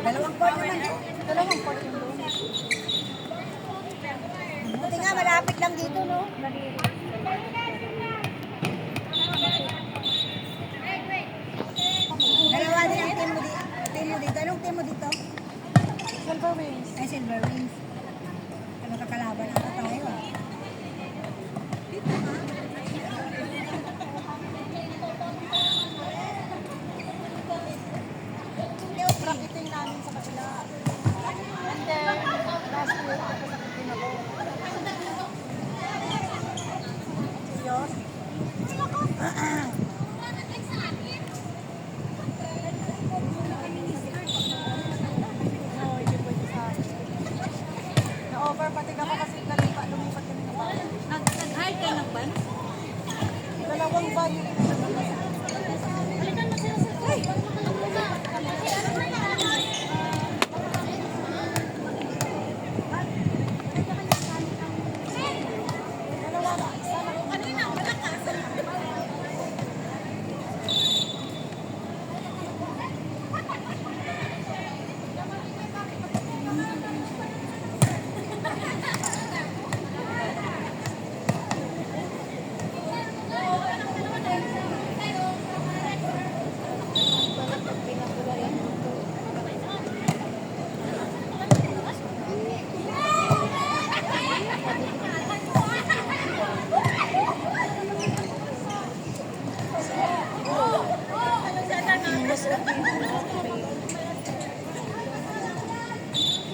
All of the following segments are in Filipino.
Dalawang quart naman. Dalawang quart yung doon. Buti nga, malapit lang dito, no? Dalawa din ang team mo dito. Anong team mo dito? Silver wings. Ay, Silver Wings. Ano kakalaban ata tayo, ah. Bracketing namin sa kabila. And then, last week, nagkasakit din ako. Seryoso? No, hindi pwede sa akin. Na-overpatig ako kasi lumipat kami ng bahay. Nag-hire kayo ng ban? Dalawang van yung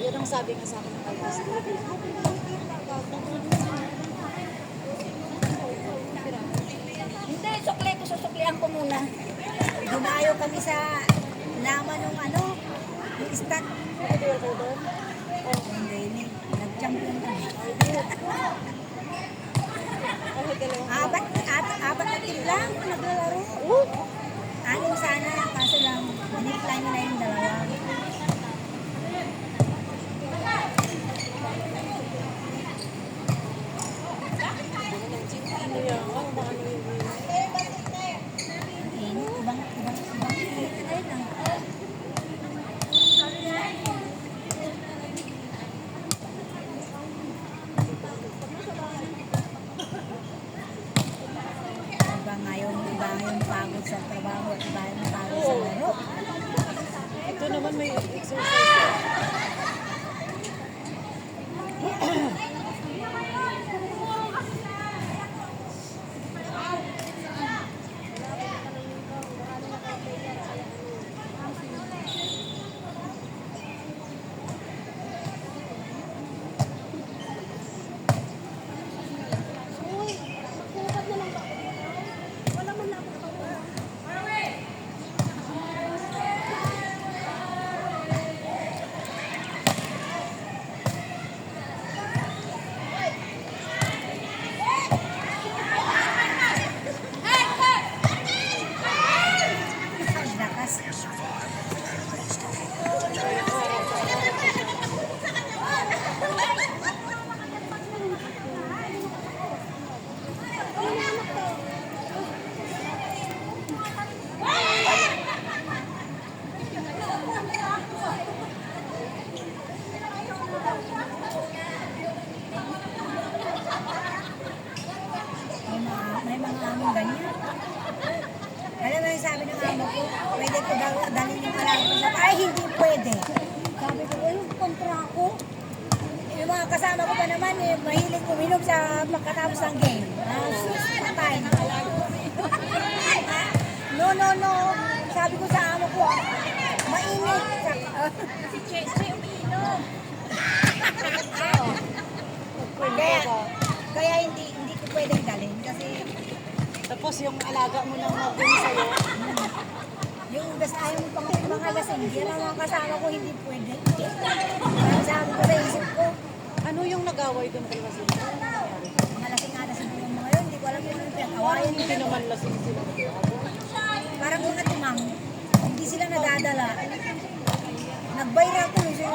Yun ang sabi nga sa akin ng kalmas. Hindi, susuklian ko muna. Dumayo kami sa laman ng ano, yung stat. Hindi, nag-champion kami. Apat na team lang naglalaro. Anim sana, kaso lang, biniplan nila yung dalawa. Ibang ayun lang. Iba yung pagod sa trabaho at iba yung pagod sa laro. Ito naman may exercise. May mga among ganyan. Alam mo yung sabi ng amo ko, pwede ko daw dalhin yung alaga ko. Ay, hindi pwede. Sabi ko, yung kontra ko. Yung mga kasama ko pa naman, mahilig uminom sa pagkatapos ng game. Sus, patay. No. Sabi ko sa amo ko, mainit. Si Cheche umiinom. Kaya hindi ko pwedeng dalhin kasi Tapos yung alaga mo nang mabili sa'yo. yung basta ayaw mo pang mga lasing, yan ang mga kasama ko hindi pwede. Kaya sabi ko sa isip ko, Ano yung nag-away doon kay Lasing? mga lasing ata sa yung mga yun, hindi ko alam yung pinag-awayan. Hindi naman lasing sila. Parang mga timang, hindi sila nadadala. Nag-viral ko sa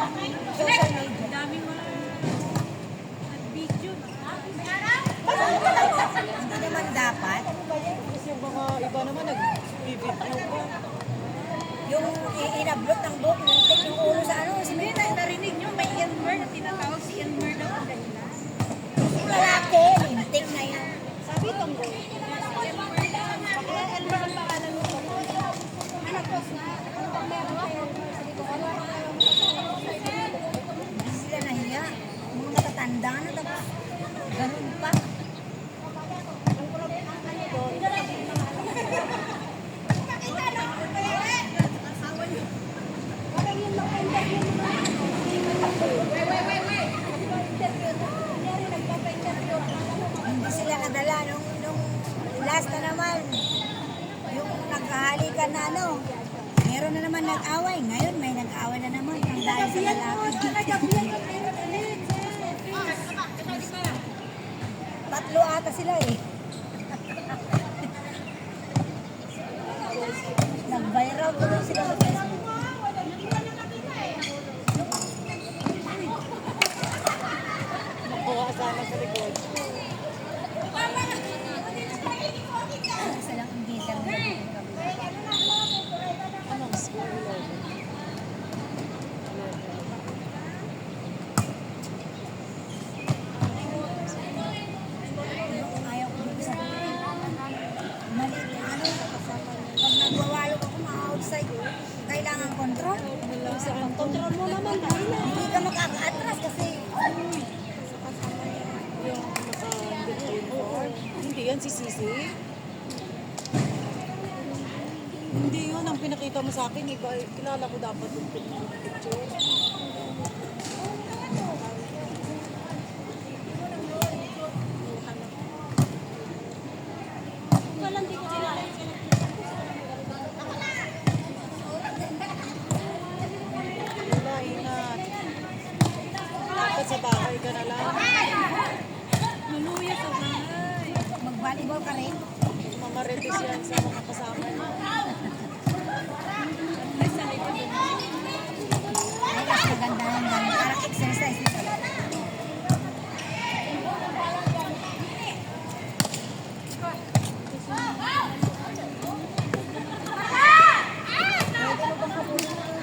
social media. Daming mga video. Hindi naman dapat. Kasi yung mga iba naman nag-video pa. Yung inablot ng buhok, yung Hindi sila nadala nung last na naman. Yung nagkahalikan na ano. Meron na naman nag-away. Ngayon may nag-away na naman. Ang dahil sa lalaki. Tatlo ata sila eh. Nag-viral tuloy sila sa Facebook. Nakuha sana sa likod. Isa lang ang gitar na Anong score? 11. ayaw ko sa mali ano pag nagwawalo ako ma-outside kailangan control. Control mo naman. Hindi ka makaka-atras kasi Yung naka-billboard. Hindi yan si Sisi. Hindi yun ang pinakita mo sa akin. Iba, kilala ko dapat yung picture. Walang di ko kilala. Wala, ingat. Dapat sa bahay ka na lang. Luluya sa bahay. mag-volleyball ka rin. Mamarites yan sa mga kasama niya. Ay, sa likod. Ay, mas maganda yan. Parang exercise ito.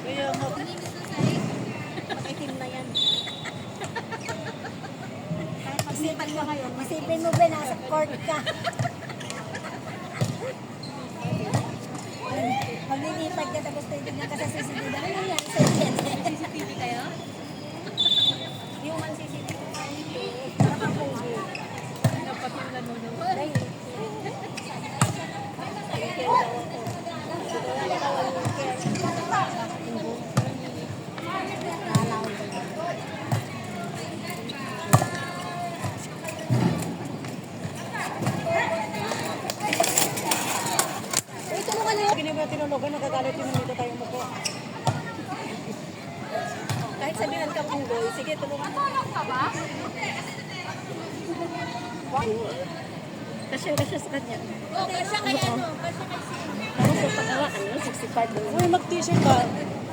Kaya nga, Itim na yan. Isipin mo ba, nasa court ka. Pag nilipad ka tapos titignan ka sa CCTV, ano nangyari sa CCTV kayo? Yung man CCTV tayo dito. Dapat yung nanonood. Hindi ba tinulogan, nagagalit yung nandito tayo mo po. Kahit sabihan ka punggoy, sige, tulungan mo. Tulong ka ba? Kasya sa kanya. Oo, kasya kay ano? Kasya kay si... Tapos sa pagawa, 65 doon. Uy, mag-t-shirt ka.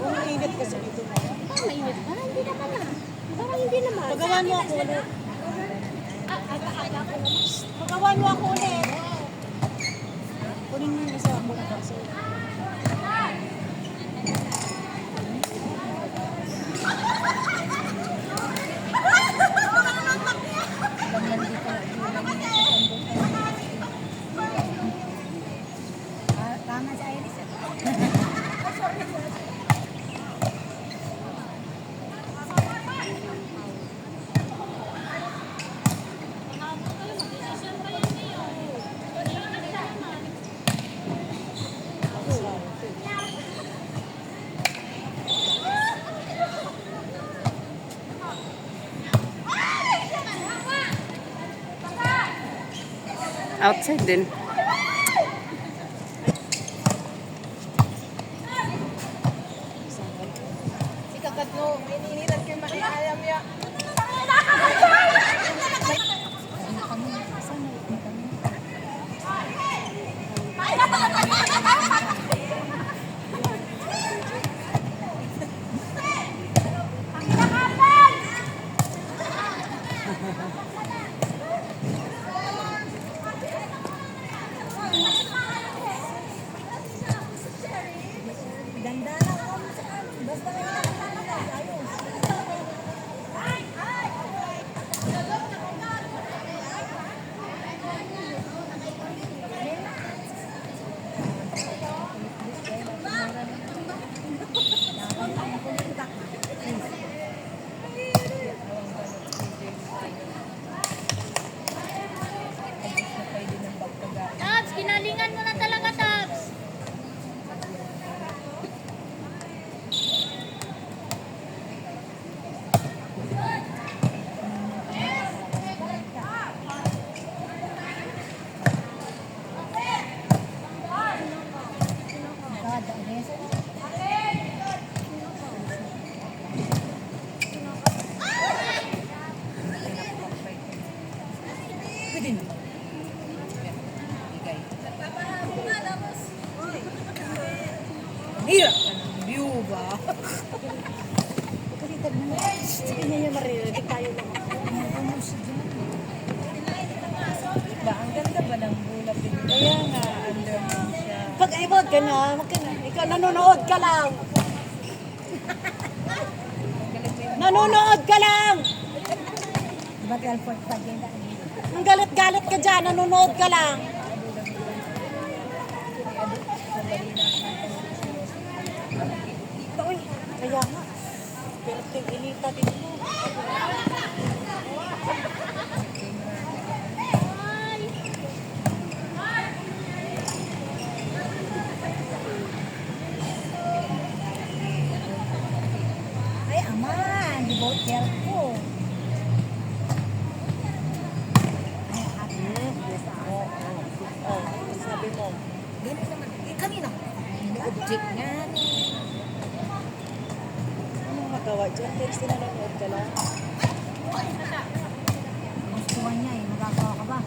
Kung init kasi dito. Parang mainit pa? Hindi naman ah. Parang hindi naman. Pagawan mo ako ulit. Aga-aga ko naman. Pagawan mo ako ulit. Kunin mo yung isa mo na kasi. Tama sa Iris. Outside din. Si kakat mo, ininitan kayo makialam niya. Ganda lang kung saan. Basta may nakakalaga. Ayos. Hindi niya maririnig tayo lang. Ba, ang ganda ba ng bulak din? Kaya nga. Underhand siya. Pag ibot ka na, wag ka na. Ikaw nanonood ka lang. Nanonood ka lang. Diba 12.45 yun? Ang galit-galit ka dyan, nanonood ka lang. Uy, kaya nga. Pero tig-inita din mo. Ay, aman, di ba ko? Ay, happy. Oh, sabi mo. Ganun naman. Eh, kanina. Object nga. Anong magawa dyan? Text nanonood ka lang. Gusto niya eh. Magagawa ka ba?